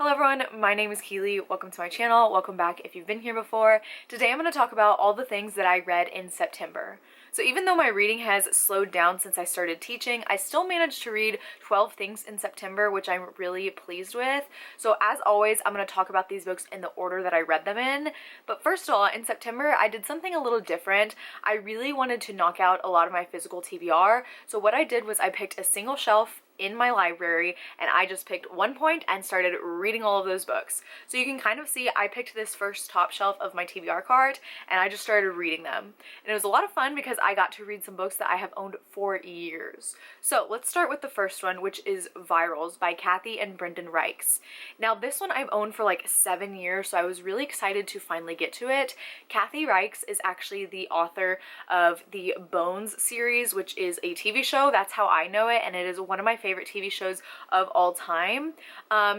Hello everyone, my name is Keely. Welcome to my channel. Welcome back if you've been here before. Today I'm going to talk about all the things that I read in September. So even though my reading has slowed down since I started teaching, I still managed to read 12 things in September, which I'm really pleased with. So as always, I'm going to talk about these books in the order that I read them in. But first of all, in September, I did something a little different. I really wanted to knock out a lot of my physical TBR. So what I did was I picked a single shelf in my library and I just picked one point and started reading all of those books. So you can kind of see I picked this first top shelf of my TBR cart and I just started reading them. And it was a lot of fun because I got to read some books that I have owned for years. So let's start with the first one, which is Virals by Kathy and Brendan Reichs. Now this one I've owned for like 7 years, so I was really excited to finally get to it. Kathy Reichs is actually the author of the Bones series, which is a TV show. That's how I know it, and it is one of my favorite TV shows of all time.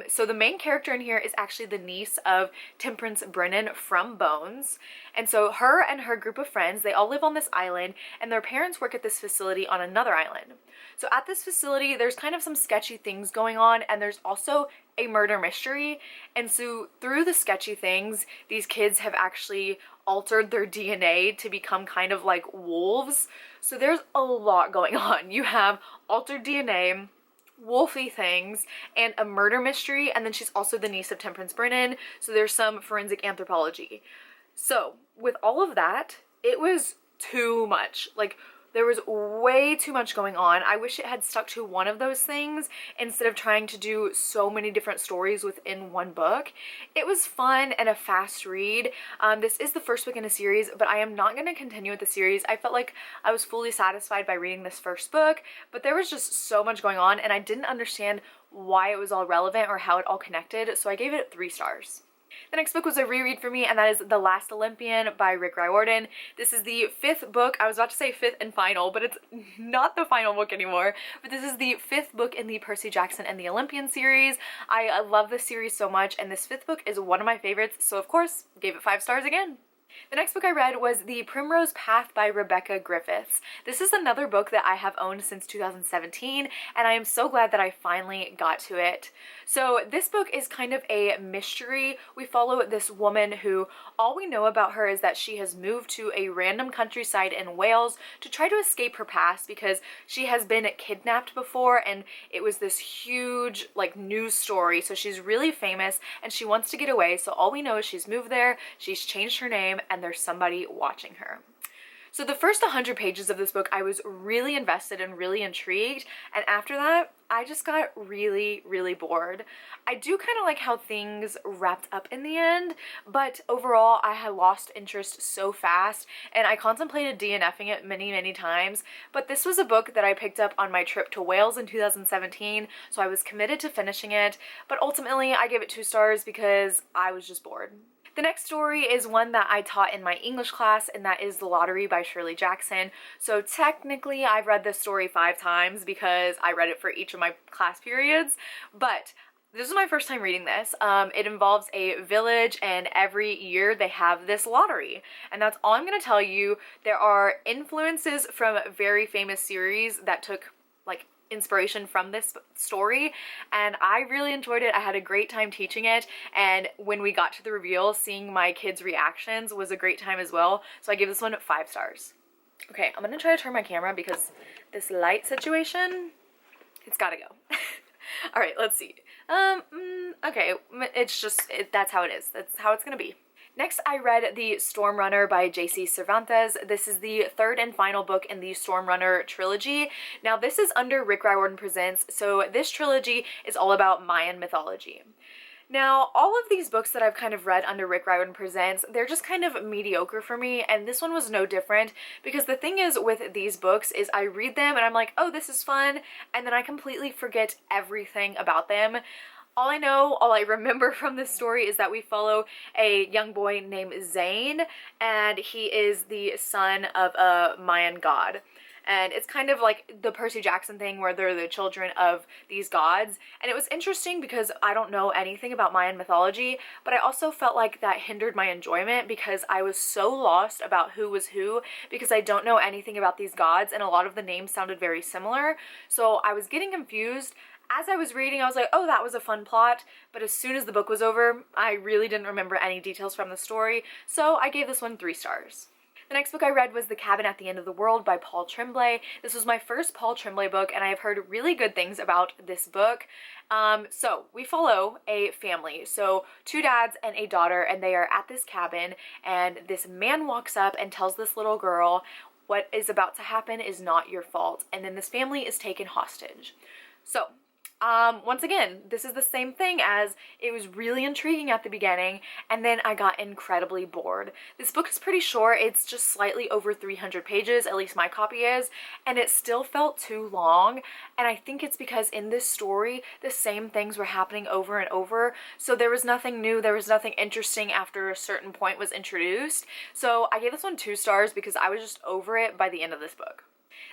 So the main character in here is actually the niece of Temperance Brennan from Bones. And so her and her group of friends, they all live on this island and their parents work at this facility on another island. So at this facility, there's kind of some sketchy things going on and there's also a murder mystery. And so through the sketchy things, these kids have actually altered their DNA to become kind of like wolves. So there's a lot going on. You have altered DNA, wolfy things, and a murder mystery, and then she's also the niece of Temperance Brennan, so there's some forensic anthropology. So with all of that, it was too much. Like, there was way too much going on. I wish it had stuck to one of those things instead of trying to do so many different stories within one book. It was fun and a fast read. This is the first book in a series, but I am not going to continue with the series. I felt like I was fully satisfied by reading this first book, but there was just so much going on and I didn't understand why it was all relevant or how it all connected, so I gave it 3 stars. The next book was a reread for me, and that is The Last Olympian by Rick Riordan. This is the 5th book. I was about to say 5th and final, but it's not the final book anymore. But this is the 5th book in the Percy Jackson and the Olympian series. I love this series so much, and this 5th book is one of my favorites, so of course, gave it 5 stars again. The next book I read was The Primrose Path by Rebecca Griffiths. This is another book that I have owned since 2017, and I am so glad that I finally got to it. So this book is kind of a mystery. We follow this woman who all we know about her is that she has moved to a random countryside in Wales to try to escape her past because she has been kidnapped before and it was this huge like news story. So she's really famous and she wants to get away. So all we know is she's moved there, she's changed her name, and there's somebody watching her. So the first 100 pages of this book, I was really invested and really intrigued, and after that, I just got really, really bored. I do kind of like how things wrapped up in the end, but overall, I had lost interest so fast, and I contemplated DNFing it many, many times, but this was a book that I picked up on my trip to Wales in 2017, so I was committed to finishing it, but ultimately, I gave it 2 stars because I was just bored. The next story is one that I taught in my English class, and that is The Lottery by Shirley Jackson. So technically I've read this story 5 times because I read it for each of my class periods, but this is my first time reading this. It involves a village and every year they have this lottery, and that's all I'm going to tell you. There are influences from very famous series that took like inspiration from this story, and I really enjoyed it. I had a great time teaching it, and when we got to the reveal, seeing my kids' reactions was a great time as well, so I give this one 5 stars. Okay, I'm gonna try to turn my camera because this light situation, it's gotta go. All right, let's see. Okay, it's just, that's how it is. That's how it's gonna be. Next, I read The Stormrunner by J.C. Cervantes. This is the 3rd and final book in the Stormrunner trilogy. Now, this is under Rick Riordan Presents, so this trilogy is all about Mayan mythology. Now, all of these books that I've kind of read under Rick Riordan Presents, they're just kind of mediocre for me, and this one was no different, because the thing is with these books is I read them and I'm like, oh, this is fun, and then I completely forget everything about them. All I remember from this story is that we follow a young boy named Zane, and he is the son of a Mayan god. And it's kind of like the Percy Jackson thing where they're the children of these gods. And it was interesting because I don't know anything about Mayan mythology, but I also felt like that hindered my enjoyment because I was so lost about who was who because I don't know anything about these gods and a lot of the names sounded very similar. So I was getting confused. As I was reading, I was like, oh, that was a fun plot, but as soon as the book was over, I really didn't remember any details from the story, so I gave this one 3 stars. The next book I read was The Cabin at the End of the World by Paul Tremblay. This was my first Paul Tremblay book, and I have heard really good things about this book. So we follow a family, so 2 dads and a daughter, and they are at this cabin, and this man walks up and tells this little girl, what is about to happen is not your fault, and then this family is taken hostage. So once again, this is the same thing as it was really intriguing at the beginning, and then I got incredibly bored. This book is pretty short. It's just slightly over 300 pages, at least my copy is, and it still felt too long, and I think it's because in this story, the same things were happening over and over, so there was nothing new, there was nothing interesting after a certain point was introduced, so I gave this one 2 stars because I was just over it by the end of this book.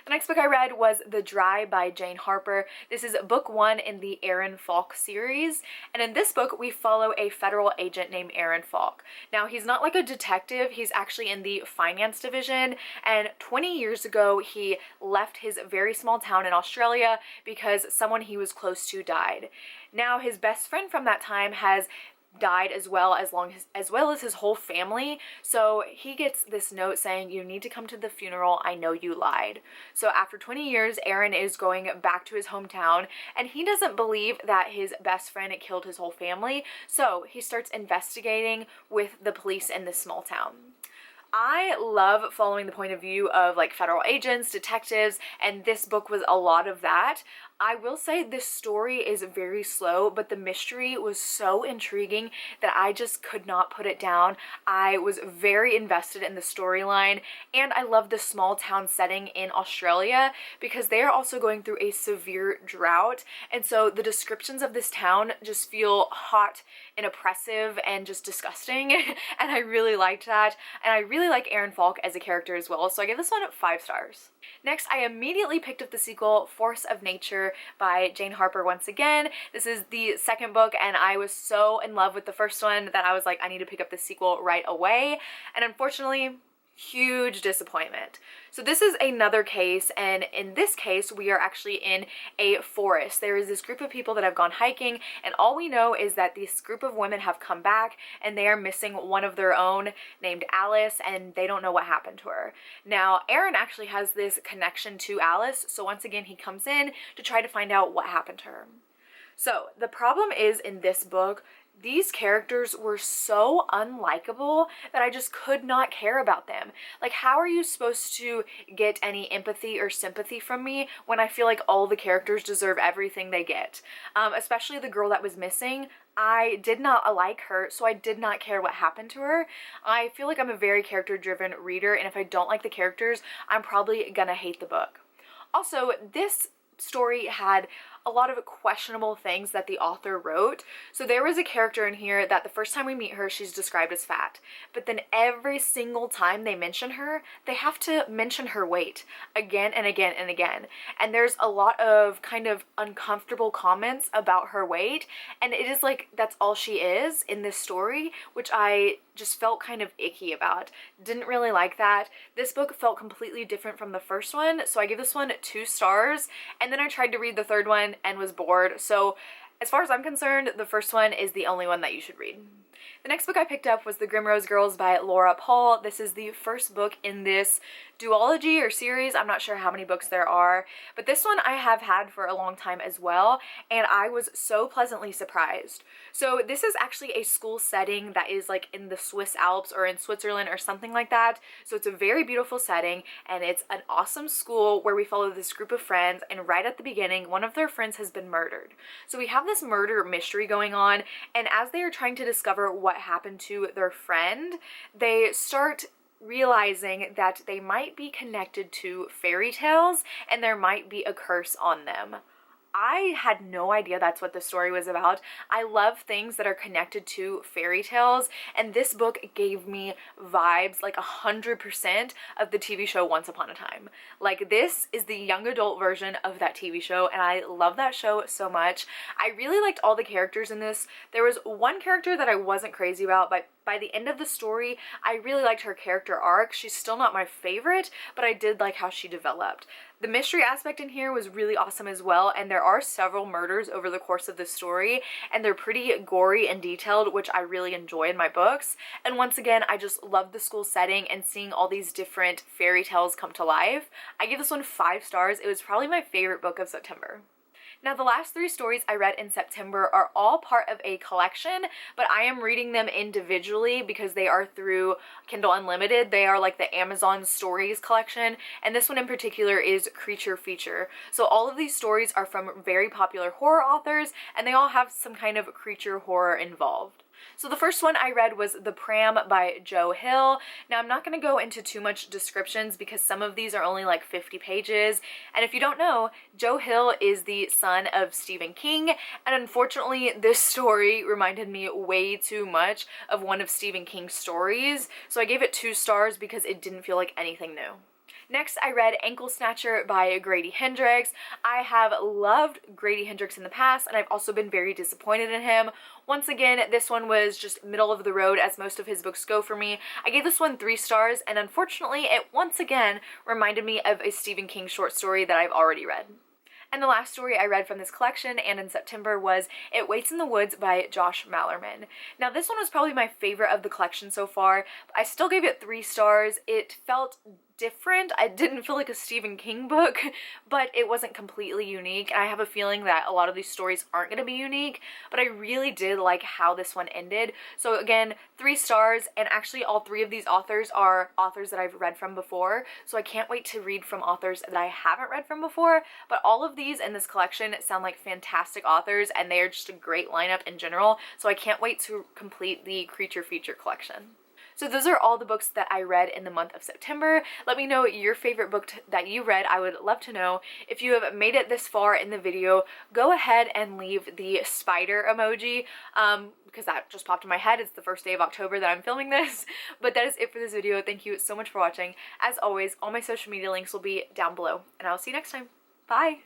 The next book I read was The Dry by Jane Harper. This is book 1 in the Aaron Falk series, and in this book we follow a federal agent named Aaron Falk. Now, he's not like a detective, he's actually in the finance division, and 20 years ago he left his very small town in Australia because someone he was close to died. Now, his best friend from that time has died as well as his whole family, so he gets this note saying, you need to come to the funeral, I know you lied. So after 20 years, Aaron is going back to his hometown, and he doesn't believe that his best friend killed his whole family, so he starts investigating with the police in this small town. I love following the point of view of like federal agents, detectives, and this book was a lot of that. I will say this story is very slow, but the mystery was so intriguing that I just could not put it down. I was very invested in the storyline, and I love the small town setting in Australia because they are also going through a severe drought, and so the descriptions of this town just feel hot and oppressive and just disgusting, and I really liked that, and I really like Aaron Falk as a character as well, so I give this one 5 stars. Next, I immediately picked up the sequel, Force of Nature by Jane Harper once again. This is the second book, and I was so in love with the first one that I was like, I need to pick up the sequel right away, and unfortunately, huge disappointment. So this is another case, and in this case we are actually in a forest. There is this group of people that have gone hiking, and all we know is that this group of women have come back and they are missing one of their own named Alice, and they don't know what happened to her. Now, Aaron actually has this connection to Alice, so once again he comes in to try to find out what happened to her. So the problem is, in this book, these characters were so unlikable that I just could not care about them. Like, how are you supposed to get any empathy or sympathy from me when I feel like all the characters deserve everything they get? Especially the girl that was missing. I did not like her, so I did not care what happened to her. I feel like I'm a very character-driven reader, and if I don't like the characters, I'm probably gonna hate the book. Also, this story had a lot of questionable things that the author wrote. So there was a character in here that the first time we meet her, she's described as fat. But then every single time they mention her, they have to mention her weight again and again and again. And there's a lot of kind of uncomfortable comments about her weight. And it is like, that's all she is in this story, which I just felt kind of icky about. Didn't really like that. This book felt completely different from the first one, so I give this one 2 stars. And then I tried to read the third one and was bored. So as far as I'm concerned, the first one is the only one that you should read. The next book I picked up was The Primrose Girls by Laura Paul. This is the first book in this duology or series. I'm not sure how many books there are, but this one I have had for a long time as well, and I was so pleasantly surprised. So this is actually a school setting that is like in the Swiss Alps or in Switzerland or something like that. So it's a very beautiful setting, and it's an awesome school where we follow this group of friends, and right at the beginning, one of their friends has been murdered. So we have this murder mystery going on, and as they are trying to discover what happened to their friend, they start realizing that they might be connected to fairy tales and there might be a curse on them. I had no idea that's what the story was about. I love things that are connected to fairy tales, and this book gave me vibes like 100% of the TV show Once Upon a Time. Like, this is the young adult version of that TV show, and I love that show so much. I really liked all the characters in this. There was one character that I wasn't crazy about, but by the end of the story, I really liked her character arc. She's still not my favorite, but I did like how she developed. The mystery aspect in here was really awesome as well, and there are several murders over the course of the story, and they're pretty gory and detailed, which I really enjoy in my books. And once again, I just love the school setting and seeing all these different fairy tales come to life. I give this one 5 stars. It was probably my favorite book of September. Now, the last 3 stories I read in September are all part of a collection, but I am reading them individually because they are through Kindle Unlimited. They are like the Amazon Stories collection, and this one in particular is Creature Feature. So all of these stories are from very popular horror authors, and they all have some kind of creature horror involved. So the first one I read was The Pram by Joe Hill. Now, I'm not going to go into too much descriptions because some of these are only like 50 pages. And if you don't know, Joe Hill is the son of Stephen King. And unfortunately, this story reminded me way too much of one of Stephen King's stories. So I gave it 2 stars because it didn't feel like anything new. Next, I read Anklesnatcher by Grady Hendrix. I have loved Grady Hendrix in the past, and I've also been very disappointed in him. Once again, this one was just middle of the road, as most of his books go for me. I gave this one 3 stars, and unfortunately, it once again reminded me of a Stephen King short story that I've already read. And the last story I read from this collection and in September was It Waits in the Woods by Josh Malerman. Now, this one was probably my favorite of the collection so far. I still gave it 3 stars. It felt different. I didn't feel like a Stephen King book, but it wasn't completely unique. And I have a feeling that a lot of these stories aren't going to be unique, but I really did like how this one ended. So again, 3 stars, and actually all 3 of these authors are authors that I've read from before, so I can't wait to read from authors that I haven't read from before. But all of these in this collection sound like fantastic authors, and they are just a great lineup in general, so I can't wait to complete the Creature Feature collection. So those are all the books that I read in the month of September. Let me know your favorite book that you read. I would love to know. If you have made it this far in the video, go ahead and leave the spider emoji because that just popped in my head. It's the first day of October that I'm filming this. But that is it for this video. Thank you so much for watching. As always, all my social media links will be down below, and I'll see you next time. Bye!